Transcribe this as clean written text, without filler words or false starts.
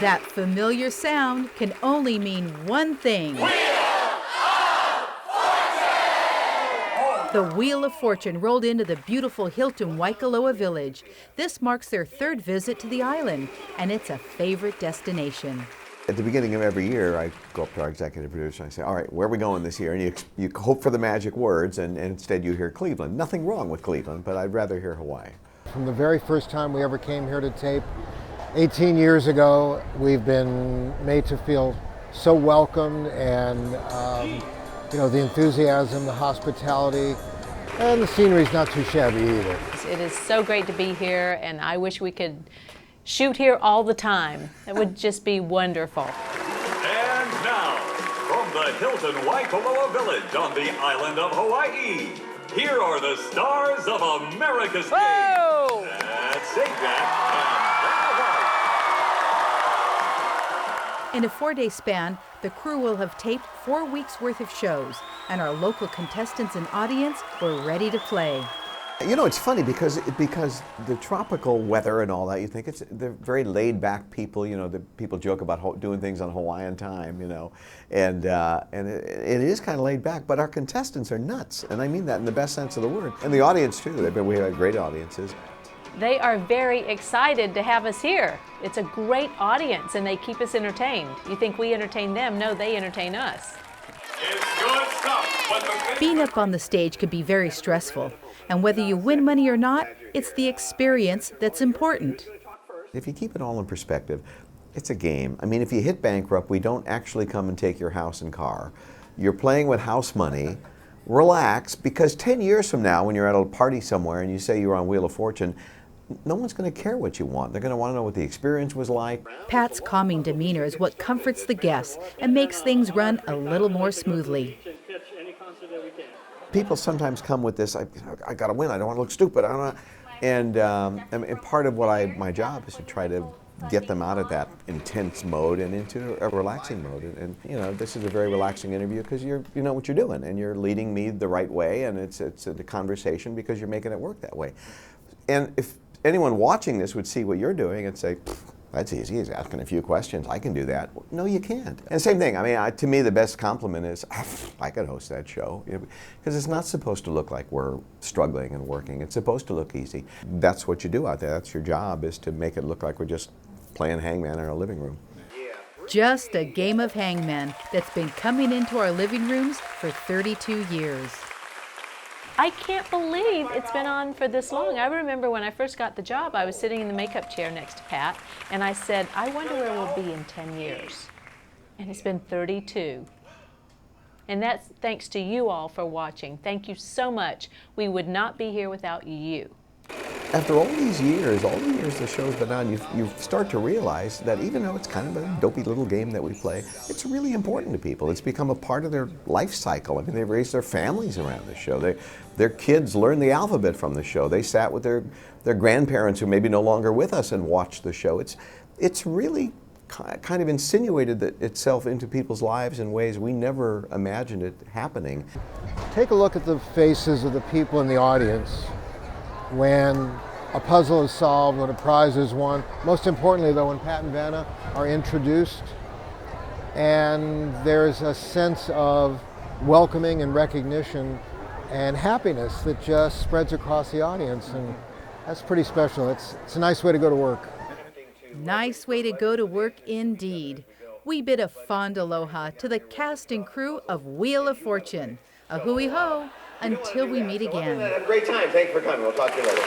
That familiar sound can only mean one thing. The Wheel of Fortune rolled into the beautiful Hitlon Waikoloa village. This marks their third visit to the island, and it's a favorite destination. At the beginning of every year, I go up to our executive producer and I say, all right, where are we going this year? And you hope for the magic words, and instead you hear Cleveland. Nothing wrong with Cleveland, but I'd rather hear Hawaii. From the very first time we ever came here to tape, 18 years ago, we've been made to feel so welcomed, and the enthusiasm, the hospitality, and the scenery's not too shabby either. It is so great to be here, and I wish we could shoot here all the time. It would just be wonderful. And now, from the Hitlon Waikoloa village on the island of Hawaii, here are the stars of America's stage. Whoa! That's Sajac and Vanna. In a 4-day span, the crew will have taped 4 weeks worth of shows, and our local contestants and audience were ready to play. You know, it's funny because the tropical weather and all that, you think they're very laid back people. You know, the people joke about doing things on Hawaiian time, you know, and it is kind of laid back. But our contestants are nuts, and I mean that in the best sense of the word. And the audience too. We have great audiences. They are very excited to have us here. It's a great audience, and they keep us entertained. You think we entertain them? No, they entertain us. It's good stuff. Being up on the stage can be very stressful, and whether you win money or not, it's the experience that's important. If you keep it all in perspective, it's a game. I mean, if you hit bankrupt, we don't actually come and take your house and car. You're playing with house money. Relax, because 10 years from now, when you're at a party somewhere and you say you're on Wheel of Fortune, no one's going to care what you want. They're going to want to know what the experience was like. Pat's calming demeanor is what comforts the guests and makes things run a little more smoothly. People sometimes come with this, I got to win, I don't want to look stupid. I don't and part of my job is to try to get them out of that intense mode and into a relaxing mode. And you know, this is a very relaxing interview because you know what you're doing, and you're leading me the right way, and it's a conversation because you're making it work that way. And if anyone watching this would see what you're doing and say, that's easy, he's asking a few questions, I can do that. Well, no, you can't. And same thing, I mean, to me the best compliment is, I could host that show. Because it's not supposed to look like we're struggling and working. It's supposed to look easy. That's what you do out there. That's your job, is to make it look like we're just playing hangman in our living room. Just a game of hangman that's been coming into our living rooms for 32 years. I can't believe it's been on for this long. I remember when I first got the job, I was sitting in the makeup chair next to Pat, and I said, I wonder where we'll be in 10 years. And it's been 32. And that's thanks to you all for watching. Thank you so much. We would not be here without you. After all the years the show's been on, you start to realize that even though it's kind of a dopey little game that we play, it's really important to people. It's become a part of their life cycle. I mean, they've raised their families around the show. Their kids learned the alphabet from the show. They sat with their grandparents who may be no longer with us and watched the show. It's really kind of insinuated itself into people's lives in ways we never imagined it happening. Take a look at the faces of the people in the audience when a puzzle is solved, when a prize is won. Most importantly, though, when Pat and Vanna are introduced, and there's a sense of welcoming and recognition and happiness that just spreads across the audience, and that's pretty special. It's a nice way to go to work. Nice way to go to work indeed. We bid a fond aloha to the cast and crew of Wheel of Fortune. A hui ho until we meet again. Have a great time. Thanks for coming. We'll talk to you later.